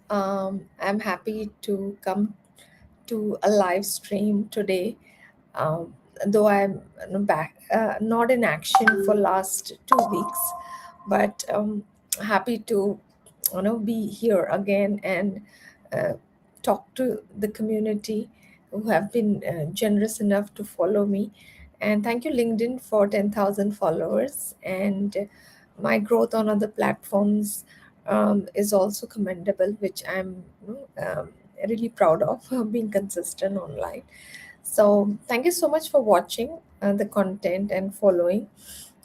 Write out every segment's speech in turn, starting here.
I'm happy to come to a live stream today. Um, though I'm back, not in action for last 2 weeks, but happy to be here again and uh, talk to the community who have been generous enough to follow me. And thank you, LinkedIn, for 10,000 followers. And my growth on other platforms is also commendable, which I'm really proud of being consistent online. So, thank you so much for watching the content and following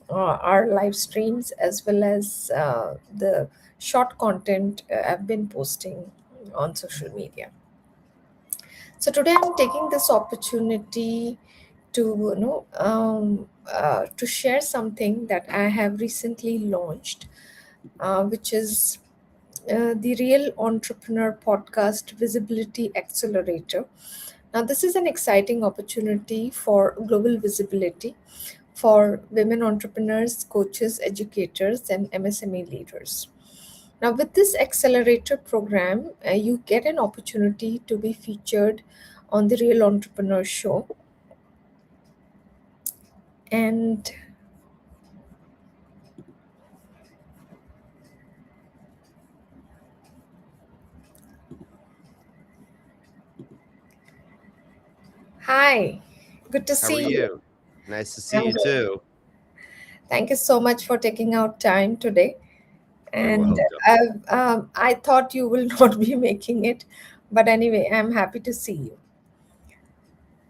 our live streams as well as the short content I've been posting on social media. So today I'm taking this opportunity to to share something that I have recently launched, which is the Real Entrepreneur Podcast Visibility Accelerator. Now, this is an exciting opportunity for global visibility for women entrepreneurs, coaches, educators, and MSME leaders. Now, with this accelerator program, you get an opportunity to be featured on the Real Entrepreneur Show. And hi, good to How are see you. you? Nice to see I'm you good. too. Thank you so much for taking out time today. You're And welcome. I thought you will not be making it, but anyway, I'm happy to see you.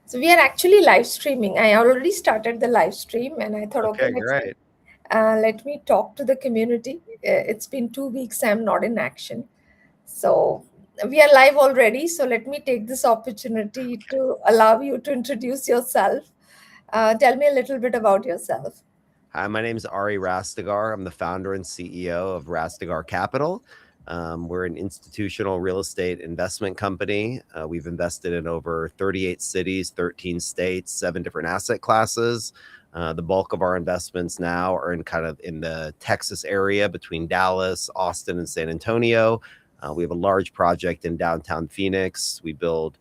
So we are actually live streaming. I already started the live stream, and I thought, okay, Okay, great. let me talk to the community. It's been 2 weeks. I'm not in action, so we are live already. So let me take this opportunity to allow you to introduce yourself. Tell me a little bit about yourself. Hi, my name is Ari Rastegar. I'm the founder and CEO of Rastegar Capital. We're an institutional real estate investment company. We've invested in over 38 cities, 13 states, 7 different asset classes. The bulk of our investments now are in kind of in the Texas area between Dallas, Austin, and San Antonio. We have a large project in downtown Phoenix. We build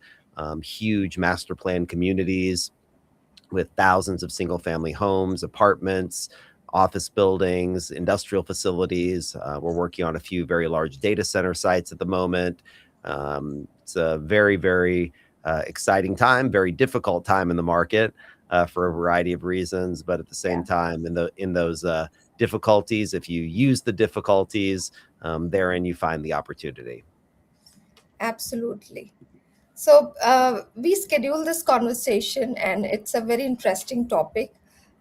huge master plan communities with thousands of single family homes, apartments, office buildings, industrial facilities. We're working on a few very large data center sites at the moment. It's a very, very exciting time, very difficult time in the market for a variety of reasons. But at the Yeah, same time, in those difficulties, if you use the difficulties, therein you find the opportunity. absolutely. So we schedule this conversation, and it's a very interesting topic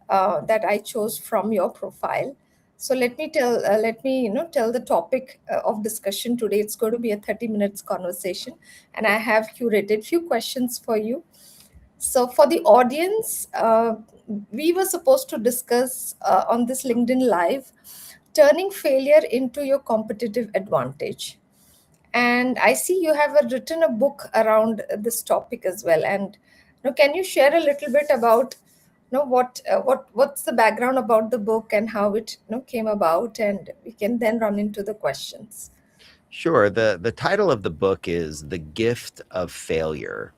that I chose from your profile. So let me tell the topic of discussion today. It's going to be a 30 minutes conversation, and I have curated few questions for you. So for the audience, we were supposed to discuss on this LinkedIn Live, turning failure into your competitive advantage. And I see you have written a book around this topic as well. And can you share a little bit about what's the background about the book and how it came about, and we can then run into the questions. Sure. The title of the book is The Gift of Failure.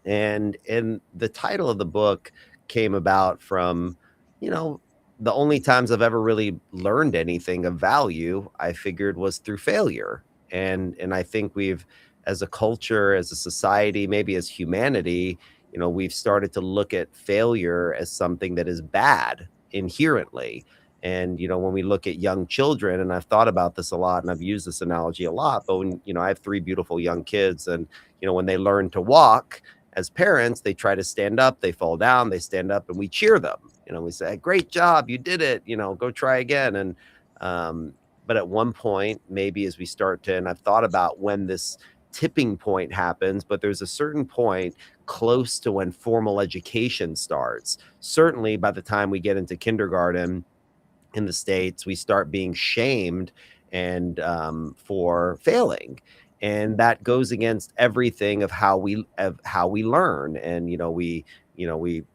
And the title of the book came about from, you know, the only times I've ever really learned anything of value, I figured was through failure. And I think we've, as a culture, as a society, maybe as humanity, we've started to look at failure as something that is bad inherently. And when we look at young children, and I've thought about this a lot and I've used this analogy a lot, but when I have 3 beautiful young kids, and when they learn to walk, as parents, they try to stand up, they fall down, they stand up, and we cheer them. We say, "Great job, you did it. Go try again." And but at one point, maybe as we start to, and I've thought about when this tipping point happens, but there's a certain point close to when formal education starts. Certainly, by the time we get into kindergarten in the States, we start being shamed and for failing, and that goes against everything of how we learn. And we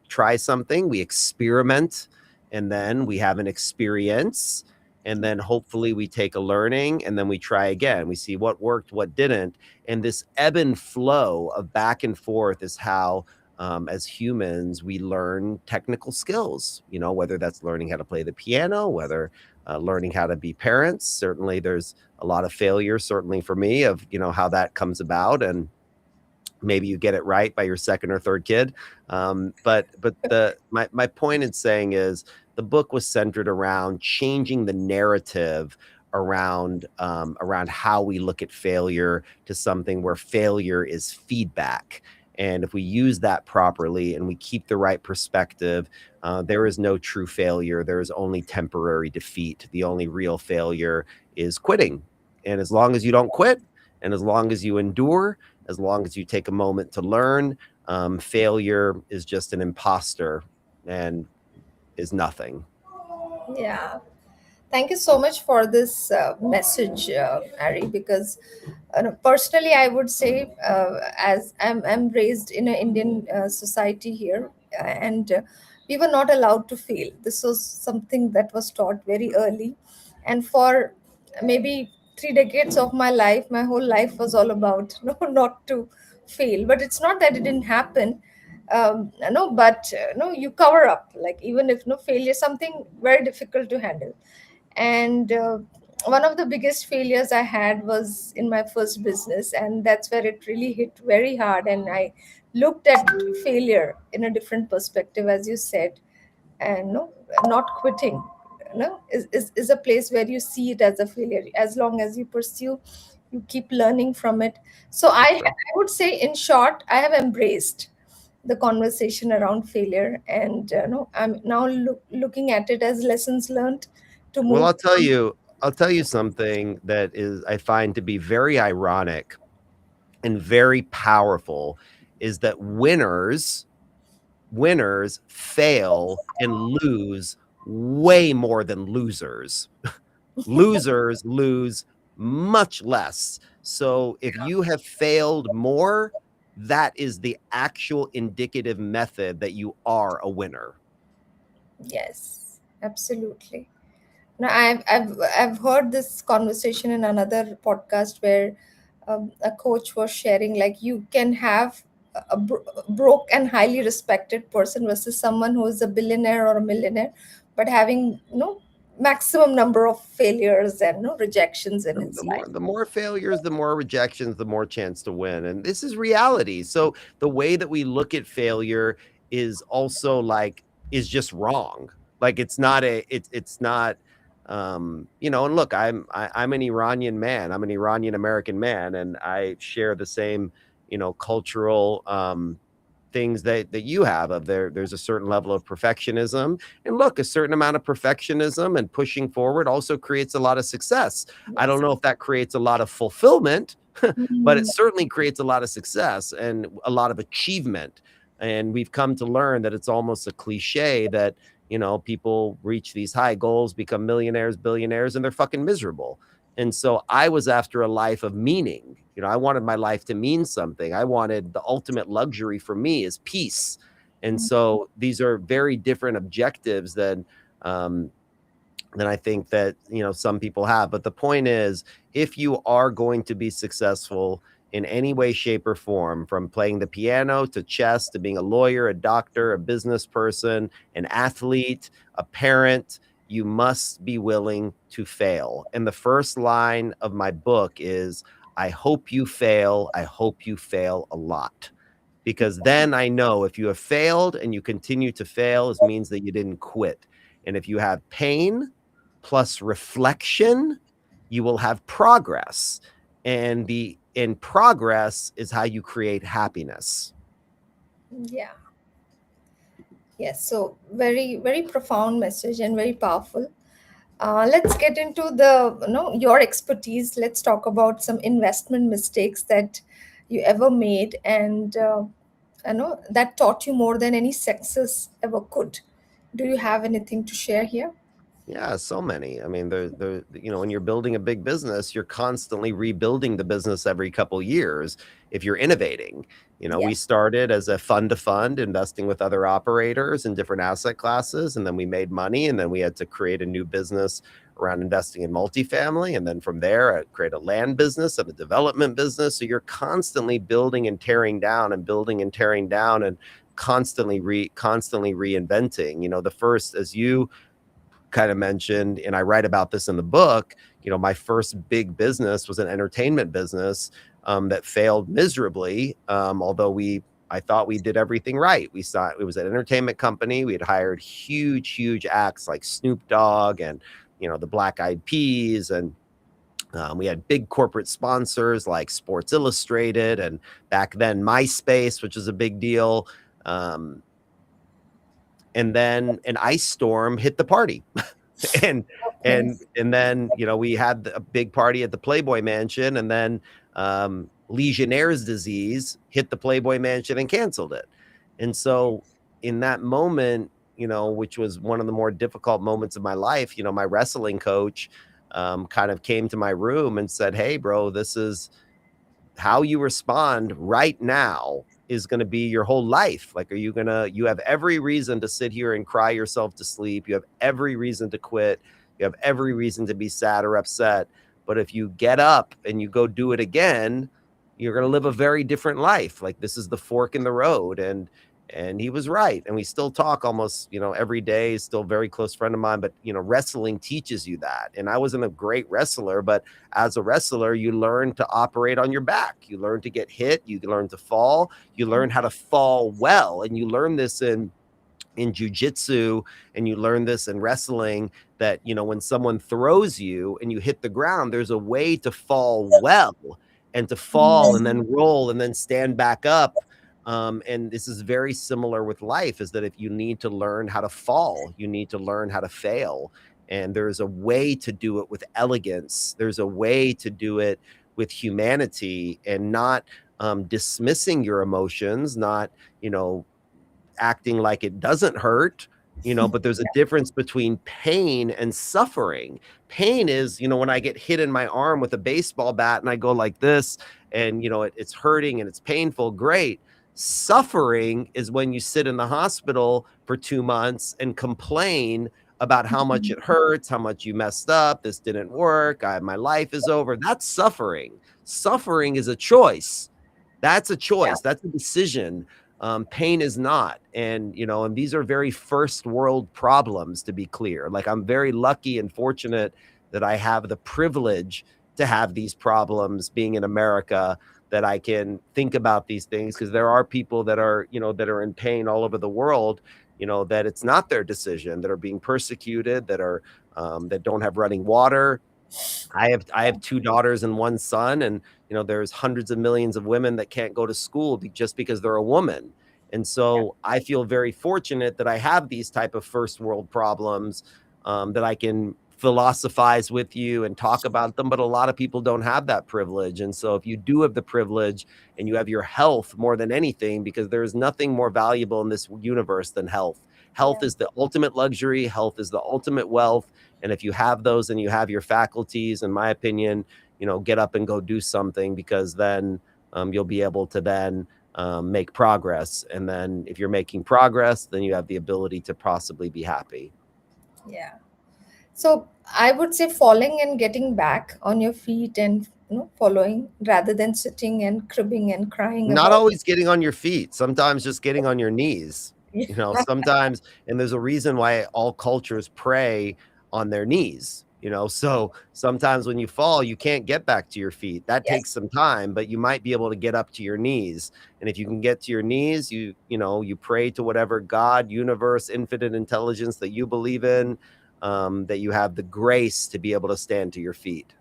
try something, we experiment, and then we have an experience, and then hopefully we take a learning and then we try again. We see what worked, what didn't. And this ebb and flow of back and forth is how, as humans, we learn technical skills, whether that's learning how to play the piano, whether learning how to be parents. Certainly there's a lot of failure, certainly for me, of, how that comes about. And maybe you get it right by your second or third kid. But my point in saying is the book was centered around changing the narrative around how we look at failure to something where failure is feedback. And if we use that properly and we keep the right perspective, there is no true failure. There is only temporary defeat. The only real failure is quitting. And as long as you don't quit, and as long as you endure, as long as you take a moment to learn, failure is just an imposter and is nothing. Yeah. Thank you so much for this message, Ari, because personally, I would say, as I'm raised in an Indian society here, and we were not allowed to fail. This was something that was taught very early. And for maybe 3 decades of my life, my whole life was all about no, not to fail. But it's not that it didn't happen. No, but no, you cover up. Like even if no failure, something very difficult to handle. And one of the biggest failures I had was in my first business, and that's where it really hit very hard. And I looked at failure in a different perspective, as you said. And no, not quitting, is a place where you see it as a failure. As long as you pursue, you keep learning from it. So Sure. I would say, in short, I have embraced the conversation around failure, and no, I'm now looking at it as lessons learned to Well, move on. I'll tell you something that is I find to be very ironic and very powerful is that winners fail and lose way more than losers. Losers lose much less. So if you have failed more, that is the actual indicative method that you are a winner. Yes, absolutely. Now, I've heard this conversation in another podcast where a coach was sharing, like, you can have a broke and highly respected person versus someone who is a billionaire or a millionaire, but having maximum number of failures and no rejections in The, his the more life. the more failures, the more rejections, the more chance to win. And this is reality. So the way that we look at failure is also like is just wrong. Like it's not and look, I'm an Iranian man. I'm an Iranian American man, and I share the same, cultural things that you have of there's a certain level of perfectionism, and look, a certain amount of perfectionism and pushing forward also creates a lot of success. I don't Yes. know if that creates a lot of fulfillment, but it Mm, certainly creates a lot of success and a lot of achievement. And we've come to learn that it's almost a cliche that people reach these high goals, become millionaires, billionaires, and they're fucking miserable. And so I was after a life of meaning. I wanted my life to mean something. I wanted the ultimate luxury for me is peace. And so these are very different objectives um, than I think that some people have. But the point is, if you are going to be successful in any way, shape, or form, from playing the piano to chess to being a lawyer, a doctor, a business person, an athlete, a parent, you must be willing to fail. And the first line of my book is, I hope you fail. I hope you fail a lot. Because then I know if you have failed and you continue to fail, it means that you didn't quit. And if you have pain plus reflection, you will have progress. And the in progress is how you create happiness. yeah. Yes. So very, very profound message and very powerful. Let's get into your expertise. Let's talk about some investment mistakes that you ever made, and that taught you more than any success ever could. Do you have anything to share here? Yeah, so many. I mean, when you're building a big business, you're constantly rebuilding the business every couple years if you're innovating. Yeah. We started as a fund to fund, investing with other operators in different asset classes, and then we made money, and then we had to create a new business around investing in multifamily, and then from there, I create a land business and a development business. So you're constantly building and tearing down and building and tearing down and constantly reinventing. The first, as you kind of mentioned, and I write about this in the book, my first big business was an entertainment business that failed miserably. Although I thought we did everything right. We saw it was an entertainment company. We had hired huge acts like Snoop Dogg and the Black Eyed Peas, and we had big corporate sponsors like Sports Illustrated, and back then MySpace, which was a big deal. Um, and then an ice storm hit the party. and Okay. and then we had a big party at the Playboy Mansion, and then Legionnaire's disease hit the Playboy Mansion and canceled it. And so in that moment, which was one of the more difficult moments of my life, my wrestling coach kind of came to my room and said, "Hey, bro, this is how you respond right now is going to be your whole life. Like, you have every reason to sit here and cry yourself to sleep. You have every reason to quit. You have every reason to be sad or upset. But if you get up and you go do it again, you're going to live a very different life. Like, this is the fork in the road." And he was right. And we still talk almost, every day. He's still a very close friend of mine, but wrestling teaches you that. And I wasn't a great wrestler, but as a wrestler, you learn to operate on your back. You learn to get hit. You learn to fall. You learn how to fall well. And you learn this in jujitsu, and you learn this in wrestling, that when someone throws you and you hit the ground, there's a way to fall well, and to fall and then roll and then stand back up. And this is very similar with life, is that if you need to learn how to fall, you need to learn how to fail. And there's a way to do it with elegance. There's a way to do it with humanity, and not dismissing your emotions, not, you know, acting like it doesn't hurt, but there's a difference between pain and suffering. Pain is, when I get hit in my arm with a baseball bat and I go like this, and, it's hurting and it's painful. Great. Suffering is when you sit in the hospital for 2 months and complain about how much it hurts, how much you messed up, this didn't work, my life is over. That's suffering. Suffering is a choice. That's a Yeah. choice. That's a decision. Pain is not. And, and these are very first world problems, to be clear. Like, I'm very lucky and fortunate that I have the privilege to have these problems being in America, that I can think about these things, because there are people that are, that are in pain all over the world, that it's not their decision, that are being persecuted, that don't have running water. I have two daughters and one son, and there's hundreds of millions of women that can't go to school just because they're a woman. And so I feel very fortunate that I have these type of first world problems, that I can philosophize with you and talk about them. But a lot of people don't have that privilege. And so if you do have the privilege, and you have your health more than anything, because there is nothing more valuable in this universe than health. Health Yeah. is the ultimate luxury. Health is the ultimate wealth. And if you have those and you have your faculties, in my opinion, get up and go do something, because then you'll be able to then make progress. And then if you're making progress, then you have the ability to possibly be happy. Yeah. So I would say falling and getting back on your feet and following, rather than sitting and cribbing and crying Not about. always getting on your feet, sometimes just getting on your knees. Sometimes, and there's a reason why all cultures pray on their knees. So sometimes when you fall, you can't get back to your feet. That takes Yes. some time, but you might be able to get up to your knees. And if you can get to your knees, you pray to whatever God, universe, infinite intelligence that you believe in, that you have the grace to be able to stand to your feet.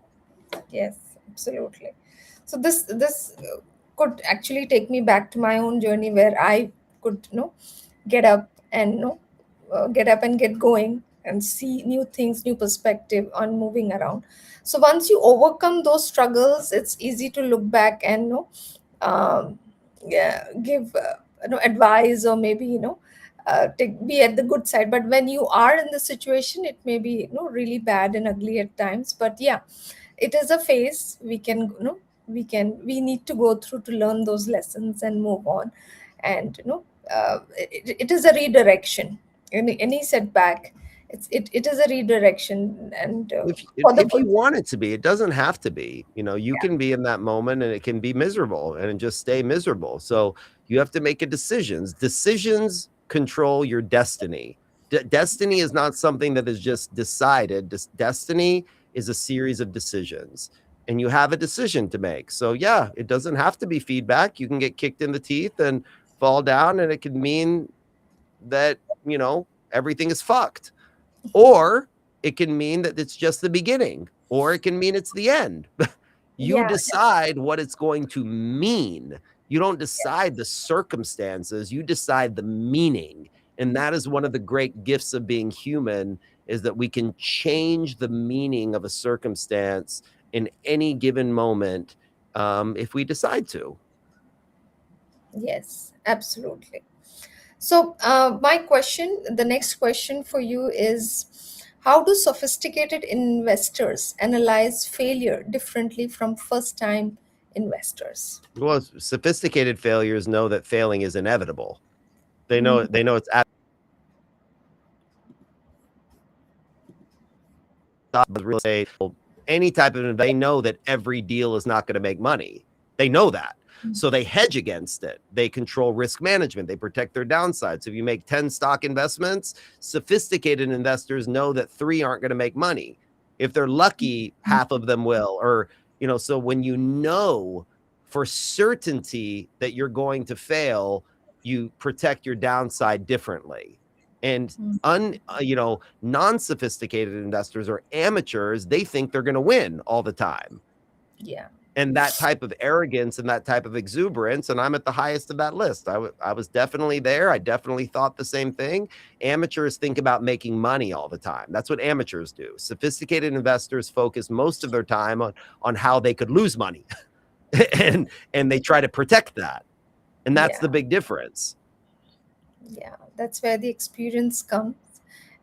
Yes, absolutely. So this could actually take me back to my own journey, where I could get up and get up and get going and see new things, new perspective on moving around. So once you overcome those struggles, it's easy to look back and um, yeah, give advice, or maybe be at the good side. But when you are in the situation, it may be, really bad and ugly at times. But yeah, it is a phase. We need to go through to learn those lessons and move on. And it is a redirection. Any setback, it is a redirection, and for the If you good. want it to be, it doesn't have to be. You can be in that moment and it can be miserable and just stay miserable. So you have to make a decisions. Decisions control your destiny. Destiny is not something that is just decided. Destiny is a series of decisions, and you have a decision to make. So yeah, it doesn't have to be feedback. You can get kicked in the teeth and fall down, and it can mean that everything is fucked, or it can mean that it's just the beginning, or it can mean it's the end. You Yeah. decide what it's going to mean. You don't decide Yes. the circumstances, you decide the meaning. And that is one of the great gifts of being human, is that we can change the meaning of a circumstance in any given moment, if we decide to. Yes, absolutely. So, the next question for you is, how do sophisticated investors analyze failure differently from first time investors? Well, sophisticated failures know that failing is inevitable. Mhm. They know it's real estate, any type of, they know that every deal is not going to make money. They know that. So they hedge against it. They control risk management. They protect their downsides. If you make 10 stock investments, sophisticated investors know that 3 aren't going to make money. If they're lucky, half of them will. Or, so when you know for certainty that you're going to fail, you protect your downside differently. And non-sophisticated investors or amateurs, they think they're going to win all the time. Yeah. And that type of arrogance and that type of exuberance, and I'm at the highest of that list. I was definitely there. I definitely thought the same thing. Amateurs think about making money all the time. That's what amateurs do. Sophisticated investors focus most of their time on how they could lose money. and they try to protect that. And that's Yeah. the big difference. Yeah. That's where the experience comes,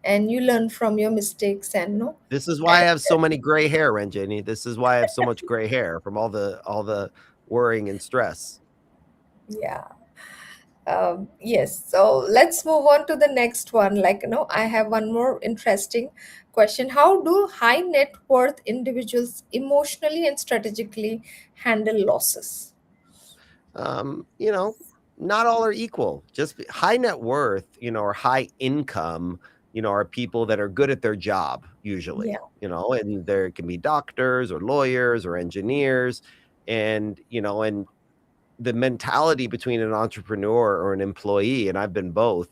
and you learn from your mistakes, and no. This is why I And have so many gray hair, Ranjani. This is why I have so much gray hair from all the worrying and stress. yeah. Yes, so let's move on to the next one. I have one more interesting question. How do high net worth individuals emotionally and strategically handle losses? Um, you know, Not all are equal. Just high net worth, or high income, are people that are good at their job Yeah. usually, and there can be doctors or lawyers or engineers, and the mentality between an entrepreneur or an employee, and I've been both,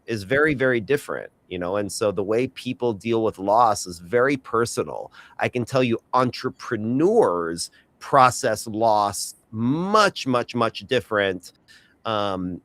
is very, very different. And so the way people deal with loss is very personal. I can tell you, entrepreneurs process loss much, much, much different, than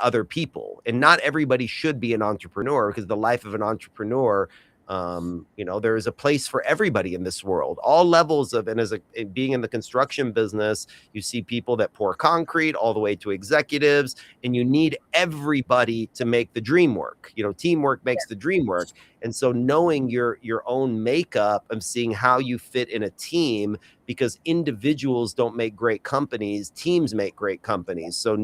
other people. And not everybody should be an entrepreneur, because the life of an entrepreneur, there is a place for everybody in this world, all levels of, and being in the construction business, you see people that pour concrete all the way to executives, and you need everybody to make the dream work. Teamwork makes the dream work. And so knowing your own makeup and seeing how you fit in a team, because individuals don't make great companies, teams make great companies. So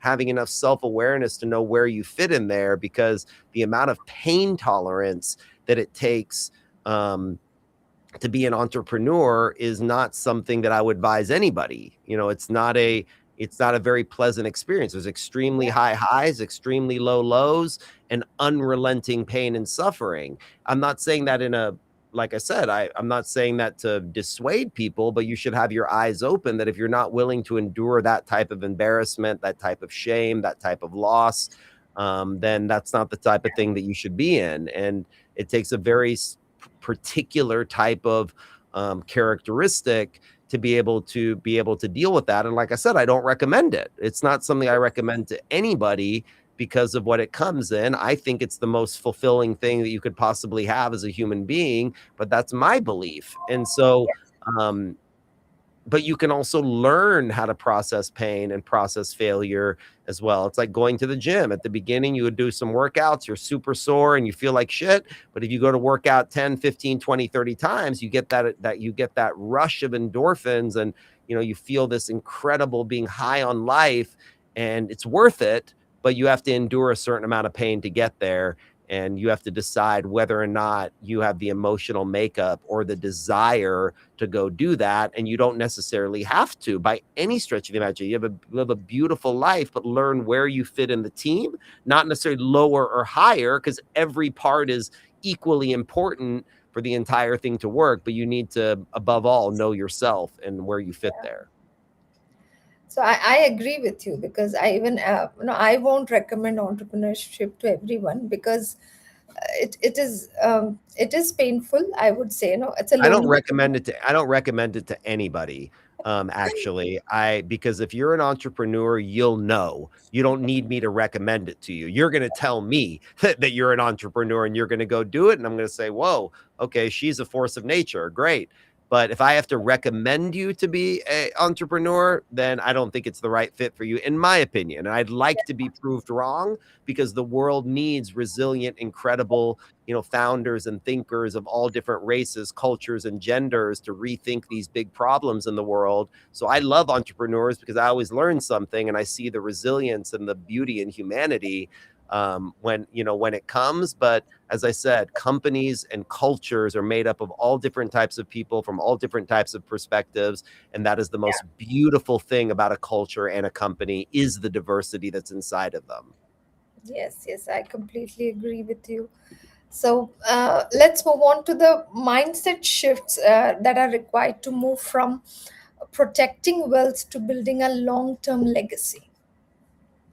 having enough self-awareness to know where you fit in there, because the amount of pain tolerance that it takes, to be an entrepreneur, is not something that I would advise anybody. It's not a very pleasant experience. There's extremely high highs, extremely low lows, and unrelenting pain and suffering. I'm not saying that like I said, I'm not saying that to dissuade people, but you should have your eyes open, that if you're not willing to endure that type of embarrassment, that type of shame, that type of loss, then that's not the type of thing that you should be in. And it takes a very particular type of, characteristic to be able to deal with that. And like I said, I don't recommend it. It's not something I recommend to anybody, because of what it comes in. I think it's the most fulfilling thing that you could possibly have as a human being, but that's my belief. And so, um, but you can also learn how to process pain and process failure as well. It's like going to the gym. At the beginning, you would do some workouts, you're super sore and you feel like shit. But if you go to work out 10, 15, 20, 30 times, you get that rush of endorphins, and you feel this incredible being high on life, and it's worth it, but you have to endure a certain amount of pain to get there. And you have to decide whether or not you have the emotional makeup or the desire to go do that. And you don't necessarily have to by any stretch of the imagination. You live a beautiful life, but learn where you fit in the team, not necessarily lower or higher, because every part is equally important for the entire thing to work. But you need to, above all, know yourself and where you fit there. So I agree with you, because I even I won't recommend entrepreneurship to everyone, because it is painful, I would say. It's a lonely. I don't recommend it to anybody. Actually, because if you're an entrepreneur, you'll know. You don't need me to recommend it to you. You're going to tell me that you're an entrepreneur and you're going to go do it. And I'm going to say, whoa, okay, she's a force of nature. Great. But if I have to recommend you to be an entrepreneur, then I don't think it's the right fit for you, in my opinion. And I'd like to be proved wrong, because the world needs resilient, incredible, founders and thinkers of all different races, cultures, and genders to rethink these big problems in the world. So I love entrepreneurs because I always learn something, and I see the resilience and the beauty in humanity when it comes. But as I said, companies and cultures are made up of all different types of people from all different types of perspectives, and that is the most beautiful thing about a culture and a company, is the diversity that's inside of them. Yes, yes, I completely agree with you. So let's move on to the mindset shifts that are required to move from protecting wealth to building a long term legacy.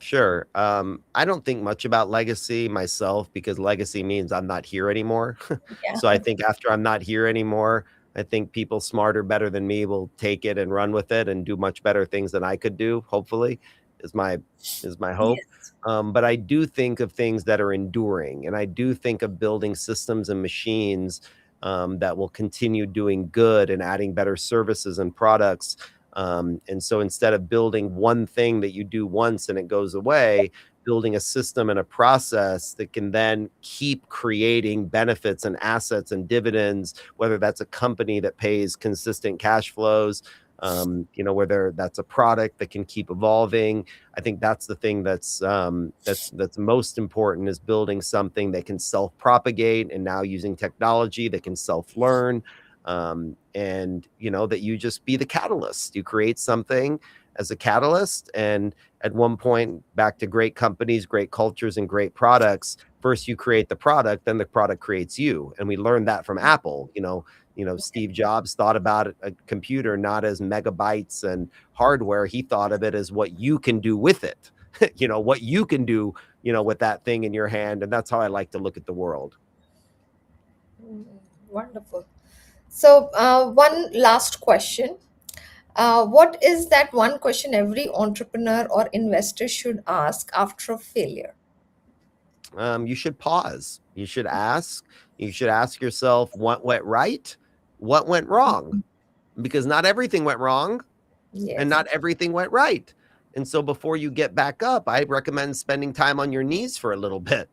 Sure. I don't think much about legacy myself, because legacy means I'm not here anymore. Yeah. So I think after I'm not here anymore, I think people smarter, better than me will take it and run with it and do much better things than I could do, hopefully, is my is my hope. Yes. But I do think of things that are enduring, and I do think of building systems and machines that will continue doing good and adding better services and products. And so instead of building one thing that you do once and it goes away, building a system and a process that can then keep creating benefits and assets and dividends, whether that's a company that pays consistent cash flows, whether that's a product that can keep evolving. I think that's the thing that's most important, is building something that can self-propagate, and now using technology that can self-learn, and that you just be the catalyst. You create something as a catalyst, and at one point, back to great companies, great cultures, and great products, first you create the product, then the product creates you. And we learned that from Apple. Steve Jobs thought about a computer not as megabytes and hardware. He thought of it as what you can do with it. What you can do with that thing in your hand. And that's how I like to look at the world. Mm, wonderful. So, one last question. What is that one question every entrepreneur or investor should ask after a failure? You should pause. You should ask yourself what went right, what went wrong, because not everything went wrong and Yes. not everything went right. And so before you get back up, I recommend spending time on your knees for a little bit,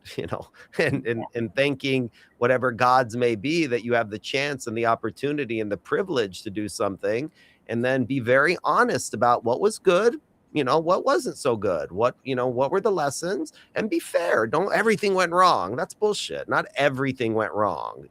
and thanking whatever gods may be that you have the chance and the opportunity and the privilege to do something. And then be very honest about what was good, what wasn't so good, what were the lessons, and be fair. Don't everything went wrong. That's bullshit. Not everything went wrong,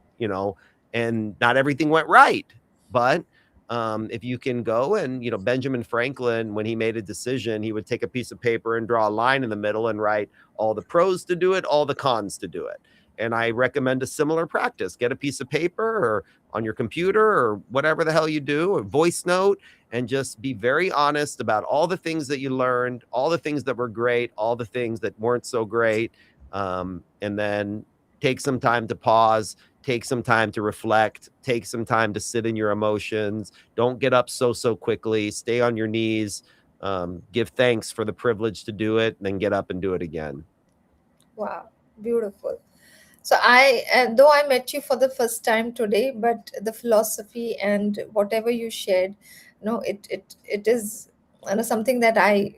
and not everything went right. But if you can go and, Benjamin Franklin, when he made a decision, he would take a piece of paper and draw a line in the middle and write all the pros to do it, all the cons to do it. And I recommend a similar practice. Get a piece of paper or on your computer or whatever the hell you do, or voice note, and just be very honest about all the things that you learned, all the things that were great, all the things that weren't so great. And then take some time to pause, take some time to reflect, take some time to sit in your emotions. Don't get up so quickly. Stay on your knees. Give thanks for the privilege to do it, and then get up and do it again. Wow, beautiful. So though I met you for the first time today, but the philosophy and whatever you shared it is something that I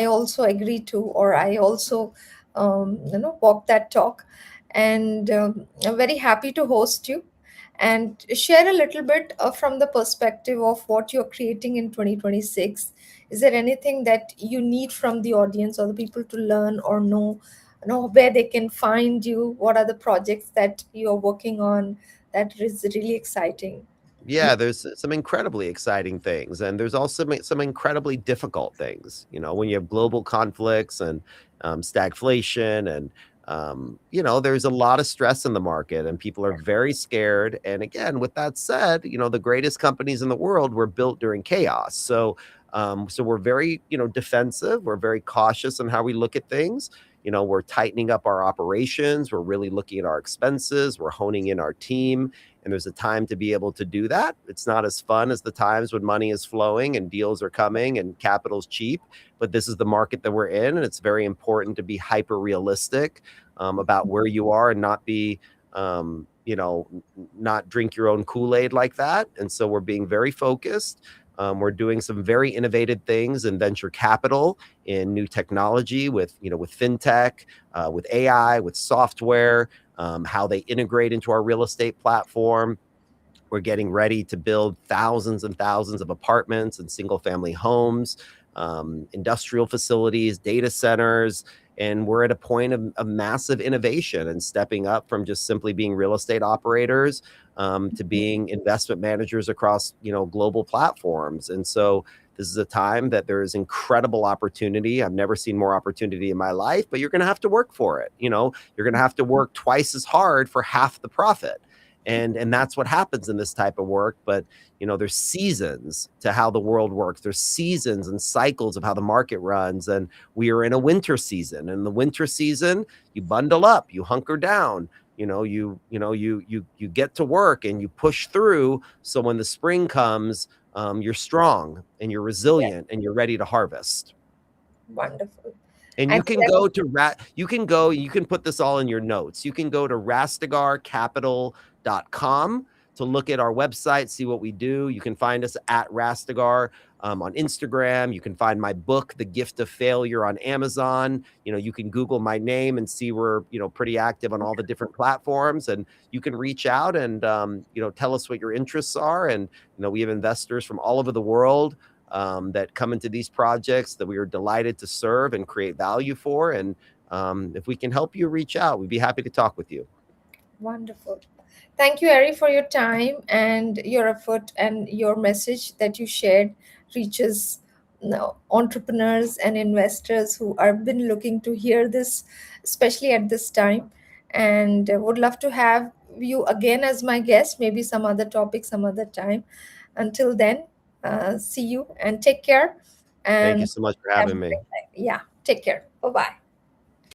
also agree to, or I also walk that talk. And I'm very happy to host you and share a little bit from the perspective of what you're creating in 2026. Is there anything that you need from the audience or the people to learn or know where they can find you? What are the projects that you're working on that is really exciting? Yeah. Yeah, there's some incredibly exciting things, and there's also some incredibly difficult things. When you have global conflicts and stagflation, and there's a lot of stress in the market, and people are very scared. And again, with that said, the greatest companies in the world were built during chaos. So we're very defensive. We're very cautious on how we look at things. We're tightening up our operations. We're really looking at our expenses. We're honing in our team, and there's a time to be able to do that. It's not as fun as the times when money is flowing and deals are coming and capital's cheap, but this is the market that we're in, and it's very important to be hyper realistic about where you are and not be, not drink your own Kool-Aid like that. And so we're being very focused. We're doing some very innovative things in venture capital, in new technology with fintech, with AI, with software, how they integrate into our real estate platform. We're getting ready to build thousands and thousands of apartments and single family homes, industrial facilities, data centers. And we're at a point of massive innovation and stepping up from just simply being real estate operators to being investment managers across global platforms. And so this is a time that there is incredible opportunity. I've never seen more opportunity in my life, but you're going to have to work for it. You're going to have to work twice as hard for half the profit. And that's what happens in this type of work. But there's seasons to how the world works. There's seasons and cycles of how the market runs. And we are in a winter season. And the winter season, you bundle up, you hunker down, you get to work and you push through. So when the spring comes, you're strong and you're Yeah. resilient and you're ready to harvest. Wonderful. And And you can go to you can put this all in your notes. You can go to rastegarcapital.com to look at our website, see what we do. You can find us at Rastegar on Instagram. You can find my book, The Gift of Failure, on Amazon. You can Google my name and see we're pretty active on all the different platforms. And you can reach out and tell us what your interests are. And we have investors from all over the world that come into these projects that we are delighted to serve and create value for. And if we can help you, reach out. We'd be happy to talk with you. wonderful. Thank you, Ari, for your time and your effort, and your message that you shared reaches entrepreneurs and investors who have been looking to hear this, especially at this time. And would love to have you again as my guest, maybe some other topic, some other time. Until then, see you and take care. Thank you And so much for have a having me. great time. Yeah, take care. Bye bye.